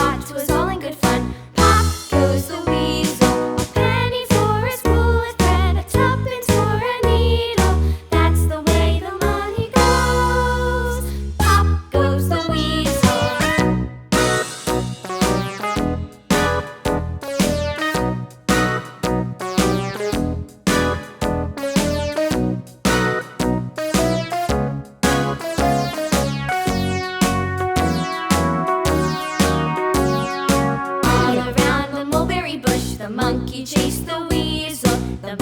thought 'twas all in good fun. Pop goes the weasel, a penny for a spool of thread, a tuppence for a needle. That's the way the money goes. Pop goes the weasel. All around the mulberry bush, the monkey chased the weasel. The